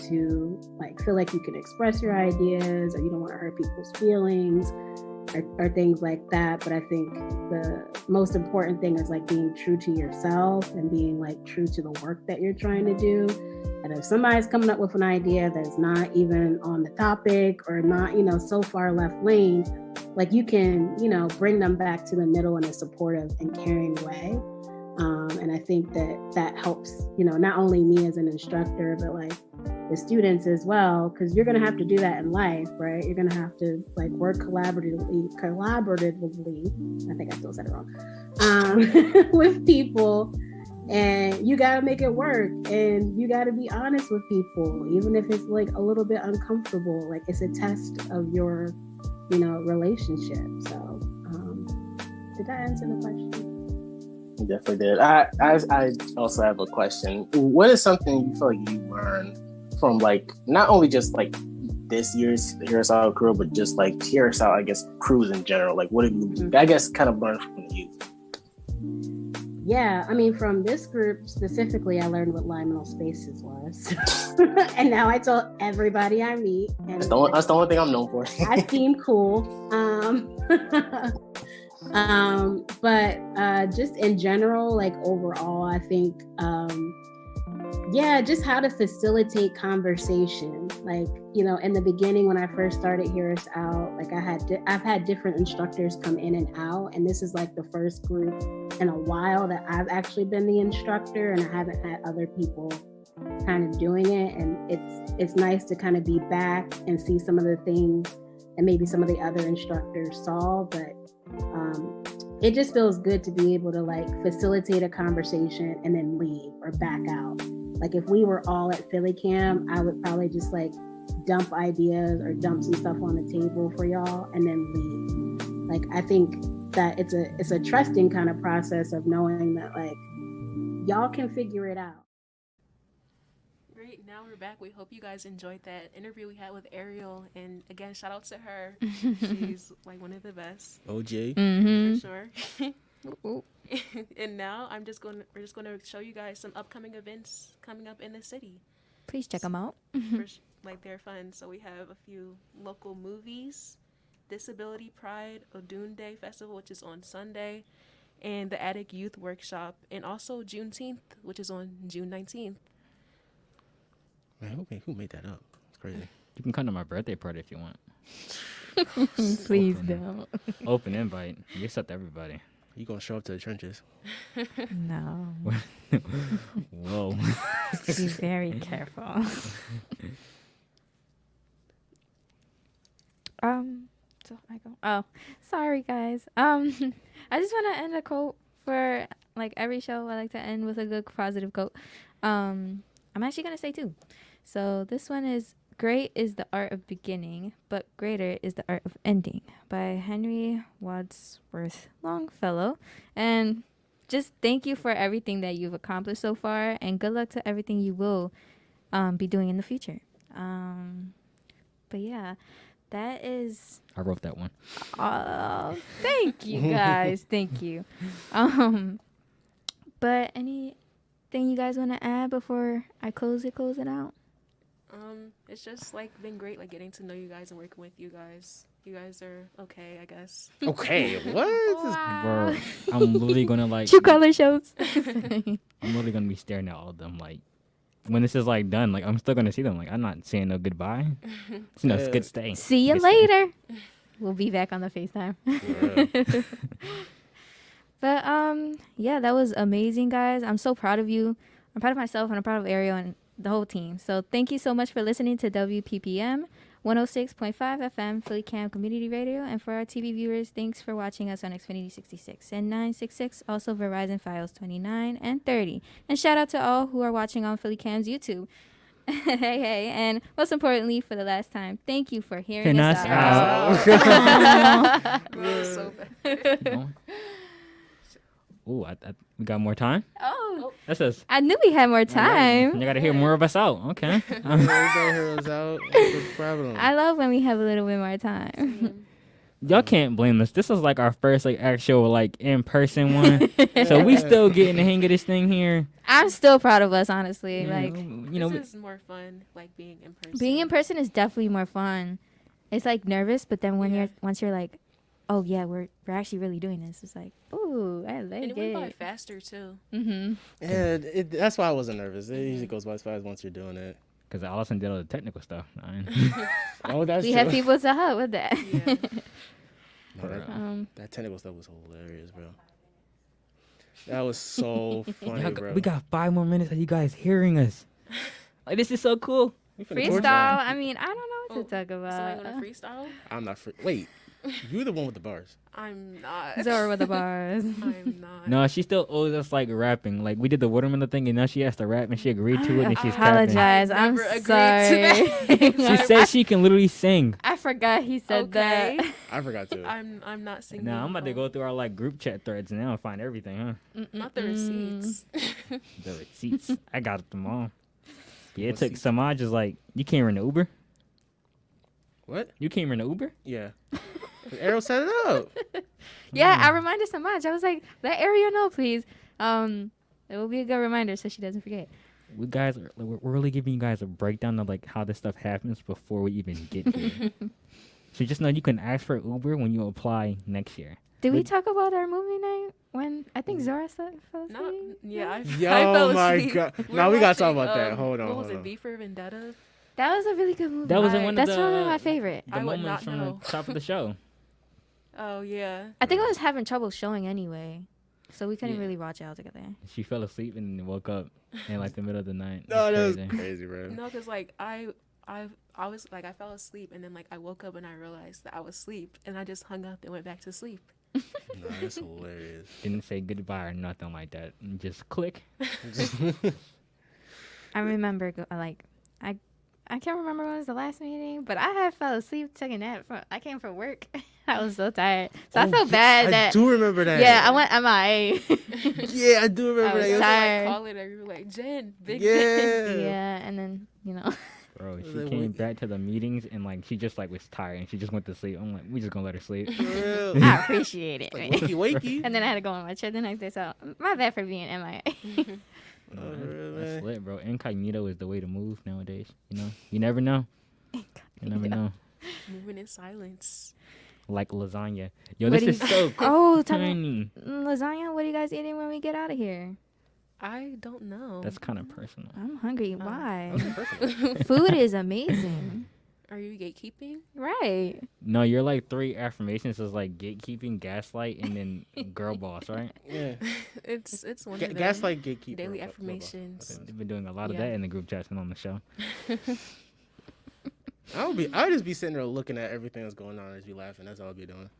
to like feel like you can express your ideas, or you don't want to hurt people's feelings, or things like that. But I think the most important thing is like being true to yourself and being like true to the work that you're trying to do. And if somebody's coming up with an idea that's not even on the topic or not, so far left lane, like you can, bring them back to the middle in a supportive and caring way. And I think that helps, not only me as an instructor, but like the students as well, because you're going to have to do that in life, right? You're going to have to like work collaboratively. I think I still said it wrong. With people, and you got to make it work, and you got to be honest with people, even if it's like a little bit uncomfortable. Like it's a test of your, relationship. So, did that answer the question?
You definitely did. I also have a question. What is something you feel like you learned from like not only just like this year's Curacao crew, but just like Curacao, I guess, crews in general? Like, what have you, I guess, kind of learned from the youth?
Yeah, I mean, from this group specifically, I learned what liminal spaces was, and now I told everybody I meet. And
that's the only thing I'm known for.
I seem cool. But just in general, like overall, I think, just how to facilitate conversation. Like, in the beginning when I first started Hear Us Out, like I've had different instructors come in and out, and this is like the first group in a while that I've actually been the instructor, and I haven't had other people kind of doing it. And it's nice to kind of be back and see some of the things that maybe some of the other instructors saw, but it just feels good to be able to like facilitate a conversation and then leave or back out. Like if we were all at Philly Cam, I would probably just like dump ideas or dump some stuff on the table for y'all and then leave. Like I think that it's a trusting kind of process of knowing that like y'all can figure it out.
Great, now we're back. We hope you guys enjoyed that interview we had with Ariel, and again, shout out to her. She's like one of the best.
OG.
For sure. And now we're just gonna show you guys some upcoming events coming up in the city.
Please check them out.
They're fun. So we have a few local movies, Disability Pride, Odun Day Festival, which is on Sunday, and the Attic Youth Workshop, and also Juneteenth, which is on June 19th.
Man, who made that up? It's crazy.
You can come to my birthday party if you want.
Please don't.
Open invite. We accept everybody.
You gonna show up to the trenches?
No.
Whoa.
Be very careful. So I go. Oh, sorry guys. I just want to end a quote for like every show. I like to end with a good positive quote. I'm actually gonna say two. So this one is, "Great is the art of beginning, but greater is the art of ending," by Henry Wadsworth Longfellow. And just thank you for everything that you've accomplished so far, and good luck to everything you will be doing in the future. But yeah, that is...
I wrote that one.
Thank you guys. Thank you. But anything you guys want to add before I close it out?
It's just like been great, like getting to know you guys and working with you guys. You guys are okay, I guess.
Okay, what?
Wow.
Bro, I'm literally gonna like
True color shows.
I'm literally gonna be staring at all of them. Like when this is like done, like I'm still gonna see them. Like I'm not saying no goodbye. It's no good stay.
See you later. We'll be back on the FaceTime.
Yeah.
But yeah, that was amazing, guys. I'm so proud of you. I'm proud of myself, and I'm proud of Ariel and the whole team. So thank you so much for listening to WPPM 106.5 FM Philly Cam Community Radio. And for our TV viewers, thanks for watching us on Xfinity 66 and 966, also Verizon Files 29 and 30. And shout out to all who are watching on Philly Cam's YouTube. hey, and most importantly, for the last time, thank you for hearing us out.
So bad.
Ooh, we got more time?
Oh.
That says.
I knew we had more time.
You got to hear more of us out. Okay.
Hear us out. What's the problem?
I love when we have a little bit more time.
Y'all can't blame us. This is like our first like actual like in-person one. So we still getting the hang of this thing here.
I'm still proud of us, honestly.
Yeah,
like,
this is more fun, like being in person.
Being in person is definitely more fun. It's like nervous, but then when once you're like, oh yeah, we're actually really doing this. It's like, ooh, I like
and it went by faster too.
Mm-hmm.
Yeah, that's why I wasn't nervous. It usually goes by fast once you're doing it.
Because Allison did all the technical stuff.
Oh, that's
we
true.
have people to help with that.
Yeah.
No, that technical stuff was hilarious, bro. That was so funny, bro.
We got 5 more minutes of you guys hearing us. Like, this is so cool.
You finna torture me?
Freestyle. I mean, I don't know what to talk about.
Somebody gonna freestyle?
I'm not free. Wait, you're the one with the bars.
I'm not.
Zora with the bars.
I'm not.
No, she still owes us like rapping. Like we did the watermelon thing, and now she has to rap, and she agreed to it, and she's
apologize. I'm
Never agreed
sorry.
to
She said she can literally sing.
I forgot he said that.
I forgot to.
I'm not singing.
Nah, I'm about to go through our like group chat threads now and find everything, huh?
Not the receipts.
The receipts. I got them all. Yeah, it took Samaj is like, you came in the Uber?
What?
You came in the Uber?
Yeah. Ariel set it up.
Yeah, I reminded Samaj. I was like, let Ariel know, please. It will be a good reminder so she doesn't forget.
We're really giving you guys a breakdown of like how this stuff happens before we even get here. So just know you can ask for Uber when you apply next year.
Did we talk about our movie night when I think Zora fell asleep?
No, yeah, I
Yo,
fell
my
asleep.
God.
We
Now
were
we gotta talk
watching,
about that. Hold on,
What was
hold
it,
on.
V for Vendetta?
That was a really good movie.
That was in one
That's
of the
one of my favorite.
the
I would
moments
not
from
know.
the top of the show.
Oh, yeah.
I think I was having trouble showing anyway, so we couldn't
Yeah.
really watch it all together.
She fell asleep and then woke up in like the middle of the night.
No, that was
Crazy.
crazy, bro.
No, because like I was like I fell asleep and then like I woke up and I realized that I was asleep and I just hung up and went back to sleep.
Nah, that's hilarious.
Didn't say goodbye or nothing like that. Just click.
I remember, I can't remember when was the last meeting, but I had fell asleep, took a nap. I came from work. I was so tired. So I felt bad
I do remember that.
Yeah, I went MIA.
Yeah, I do remember
I was
that.
tired.
Like, call it or you were like, Jen, big
Yeah.
Jen.
Yeah, and then,
Bro, she came back to the meetings and like she just like was tired and she just went to sleep. I'm like, we just gonna let her sleep.
I appreciate it.
Like, wakey, wakey.
And then I had to go on my chair the next day, so my bad for being MIA.
No, that's lit, bro. Incognito is the way to move nowadays. You know, you never know. You never know.
Moving in silence.
Like lasagna. Yo,
What
this
do
is
you-
so
Oh,
tiny.
lasagna, what are you guys eating when we get out of here?
I don't know.
That's kind of personal.
I'm hungry. Why?
personal.
Food is amazing.
Are you gatekeeping?
Right.
No, you're like 3 affirmations is like gatekeeping, gaslight, and then girl boss, right?
Yeah.
It's one of them.
Gaslight, gatekeeper.
Daily
blah, blah, blah.
affirmations.
They've been doing a lot of
Yeah.
that in the group chats and on the show.
I would just be sitting there looking at everything that's going on and just be laughing. That's all I'd be doing.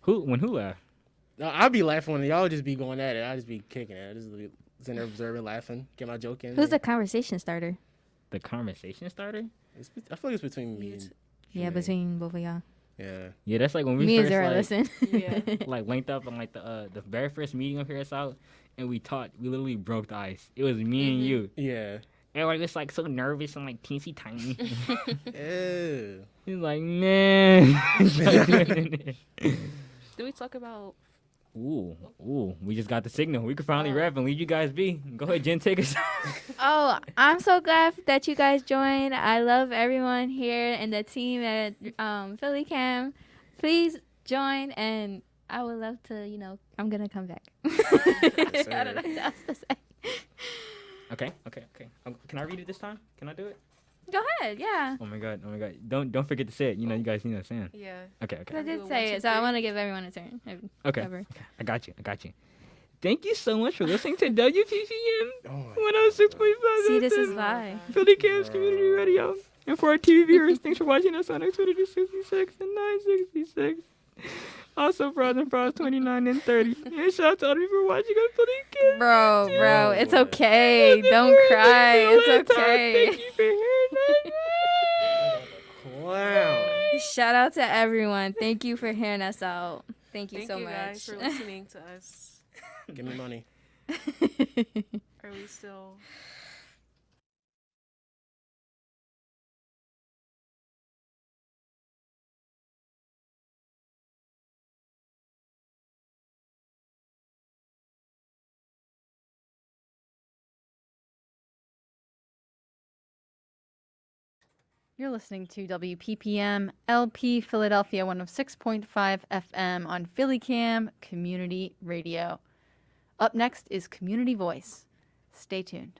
Who laughed?
No, I'd be laughing when y'all just be going at it. I'd just be kicking it. I'd just be sitting there observing, laughing, get my joke in.
Who's the conversation starter?
The conversation starter?
I feel like it's between me and
Yeah, between both of y'all.
Yeah.
Yeah, that's like when we
Me and
first
Zara
like,
listen.
Yeah.
like linked up on like the very first meeting up here at South, and we talked. We literally broke the ice. It was me and you.
Yeah.
And like it's like so nervous and like teensy tiny.
Ew.
He's like, man.
Did we talk about?
Ooh, we just got the signal. We could finally rap and leave you guys be. Go ahead, Jen, take us.
Oh, I'm so glad that you guys joined. I love everyone here and the team at Philly Cam. Please join, and I would love to, I'm going to come back. I don't know what else to say.
Okay. Can I read it this time? Can I do it?
Go ahead, yeah.
Oh my god. Don't forget to say it. You know, you guys know what I'm saying.
Yeah.
Okay.
I did say it, so I want to give everyone a turn.
Okay.
Ever.
I got you. Thank you so much for listening to WPPM 106.5.
See, this is why.
Philly Cam's Community Radio. And for our TV viewers, thanks for watching us on Xfinity 66 and 966. Also, Bros and Bros 29 and 30. And shout out to all of you for watching on Philly Cam.
Bro, it's okay. Don't cry. It's okay.
Thank you for hearing that.
Wow.
Shout out to everyone. Thank you for hearing us out. Thank you so much.
Guys for listening to us.
Give me money.
Are we still?
You're listening to WPPM LP Philadelphia 106.5 FM on Philly Cam Community Radio. Up next is Community Voice. Stay tuned.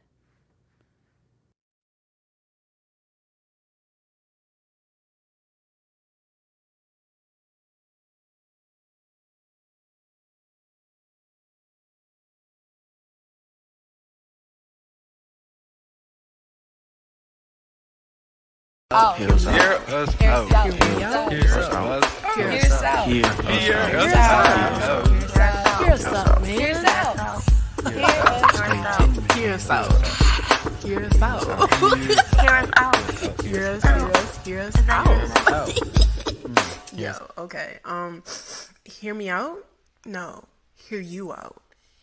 out.
Hear us out.
Hear us out. Hear us out. Hear us out. Hear us out. Hear us out. Hear us out. Hear us out. Hear us out. Hear us out. Hear us out. Hear us out.
Yo, okay. Hear me out? No, hear you out.